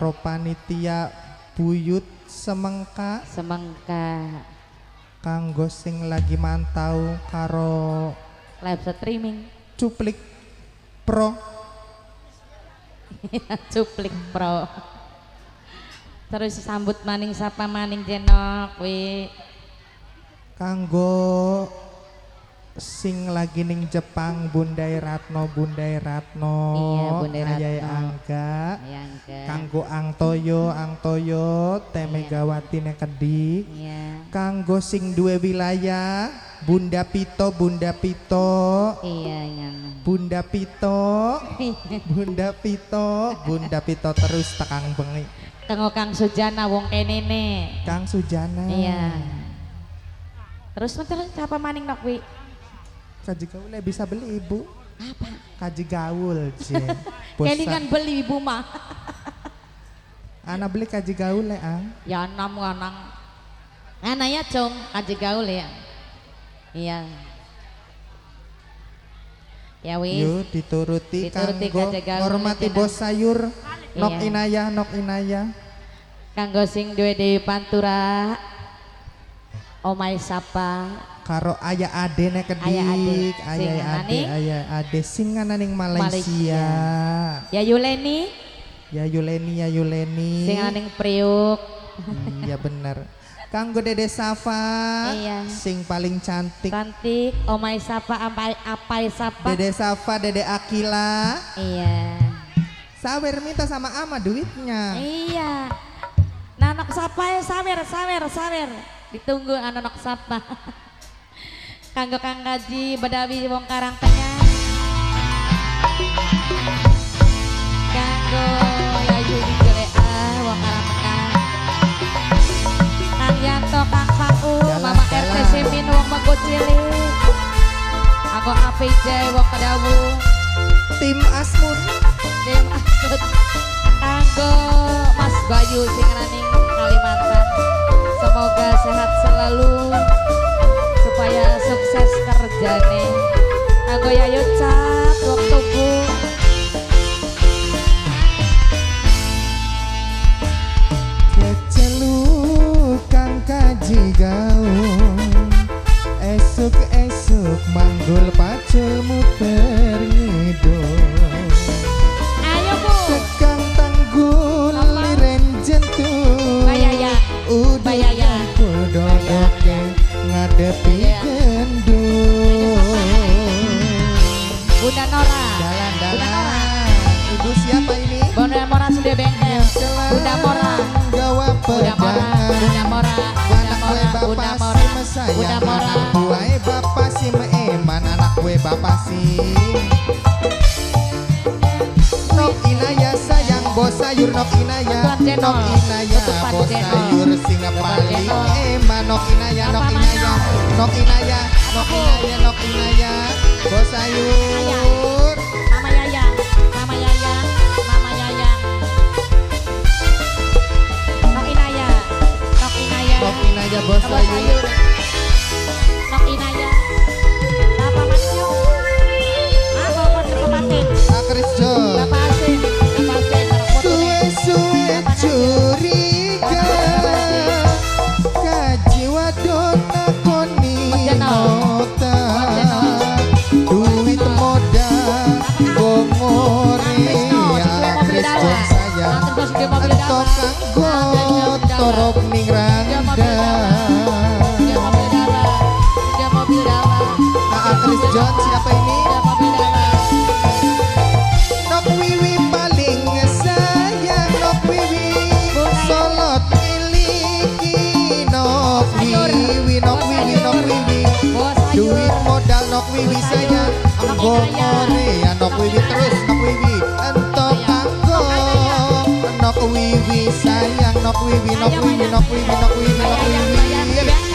karo panitia buyut semengka kanggo sing lagi mantau karo live streaming Cuplik Pro. Cuplik Pro. Terus sambut maning sapa maning jenok wi kanggo sing lagi ning Jepang Bundai Ratno iya Bundai Ratno Ayai Angga Angga kanggo Angtoyo Teh Megawati nek Kedik iya kanggo sing duwe wilayah Bunda Pito iya Bunda Pito terus tekang bengi kanggo Kang Sujana wong kene ne Kang Sujana iya terus siapa maning nok wi kaji gaul bisa beli ibu apa kaji gaul kelingan beli ibu mah anak beli kaji gaul ya enam anang ya cong kaji gaul ya iya ya wis yuk dituruti kanggo hormati jenang. bos sayur nok Iya. inayah kanggo sing duwe Dewi Pantura omai sapa karo ayah ade nek Kedik ayah ade sing ning Malaysia. Ya Yuleni sing ning Priuk iya bener kanggo Dede Safa iya sing paling cantik omai sapa apai sapa Dede Safa Dede Akila iya sawer minta sama ama duitnya iya nanok sapa sawer ditunggu anak sapa kanggo Kang Gaji Badawi wong Karang Tengah kanggo Yayu di Gelea wong Karang Tengah Kang Yanto Kang Pau Mama RT Semin wong Mago Cilik kanggo APJ wong Kedawu tim Asmun kanggo Mas Bayu sing raning Kalimantan semoga sehat selalu supaya sukses kerjane kanggo Yayu Cat wong Tugu kecelu kang kaji gaul esuk manggul pacul muter ngidul ayo Bu tekang tanggul liren jentul Bayaya dodoke ngadepi gendul Bunda Nora jalan-jalan ibu siapa ini Bunda Mora sudah bengkel Bunda Mora gawa pedangan anak gue bapak si mesayang anak gue bapak si meeman anak gue bapak si nok inaya sayang bos sayur nok inaya bos sayur singa paling eman nok inaya bos sayur Mama Yayang nok inaya bos sayur Nok Inaya Bapak Manyo aku paten Akris Jo Bapak Asin suwe curiga kaji wadon nakoni nota duit modal gomore Akris Jo sayang entokang gotorok ning randa Akris John siapa ini nok wiwi paling sayang nok wiwi solot miliki nok wiwi duit modal nok wiwi sayang anggone ya nok wiwi terus nok wiwi entok anggo nok wiwi sayang nok wiwi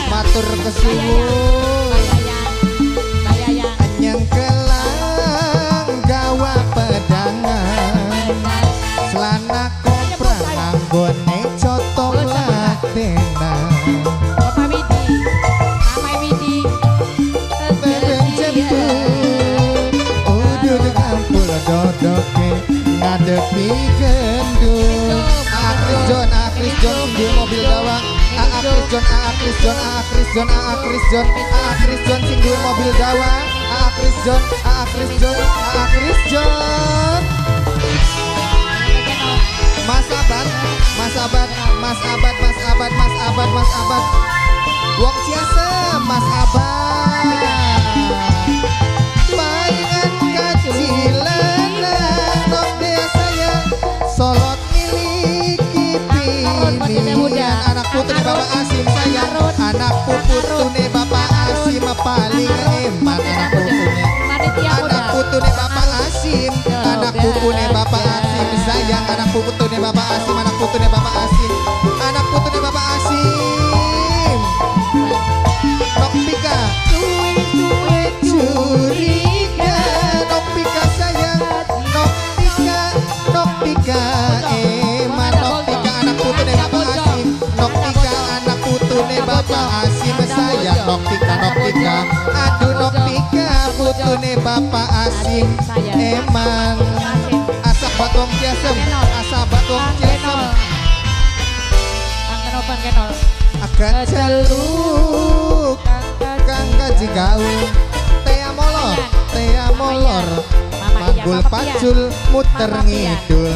matur kesuwun anyang kelang gawa pedangan selana komprang anggone cotong latena Bapak Widi Mama Widi bareng jemput udah kampul dodoke ngadepi gendut Krisjon, AA Krisjon, AA Krisjon, AA Krisjon, AA Krisjon sing duwe mobil dawa. AA Krisjon, AA Krisjon, AA Krisjon. Mas Abad, Mas Abad, Mas Abad, Mas Abad, Mas Abad, Mas Abad. Wong Ciase, Mas Abad. Mainan kacilan nok desa ya. Solot miliki pilihan. Anak putune Bapak Asim sayang. Anak putune Bapak Asim paling eman. Anak putune Bapak Asim. Anak putune Bapak Asim sayang. Anak putune Bapak Asim. Anak putune Bapak Asim. Anak putune Bapak Asim. Nok Pika duwe curiga. Nok Pika sayang. Nok Pika eman. Nok Pika anak putune Bapak Asim. Nok Pika anak putune Bapak Asim sayang. Nok Pika aduh Nok Pika putune Bapak Asim eman. Asa batong kiasem. Asa batong kiasem. Akan celuk kang kajigaul. Tea molor manggul pacul muter ngidul.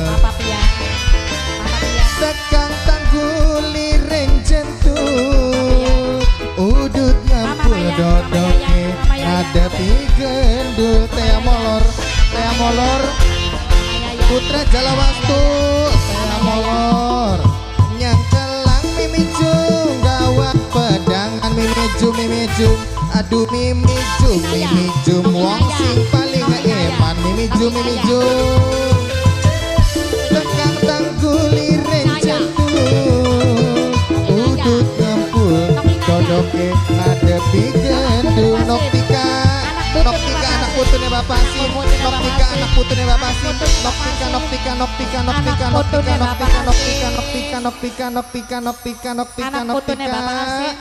Tekang tanggul liring jentul. Udut ngampul dodoke ngadepi gendul. Tea molor putra Jalawastu. Tea molor nyang celang mimijung gawak pedangan mimijum. Aduh mimijum wong sing paling eman mimijum. Tekang tanggul liring jentul. Udut ngampul dodoke ngadepi gendul. Nok Pika anak putune Bapak Asim. Nok Pika anak putune Bapak Asim. Nok Pika Nok Pika Nok Pika Nok Pika Nok Pika Nok Pika Nok Pika Nok Pika Nok Pika Nok Pika Nok Pika Nok Pika Nok Pika Nok Pika.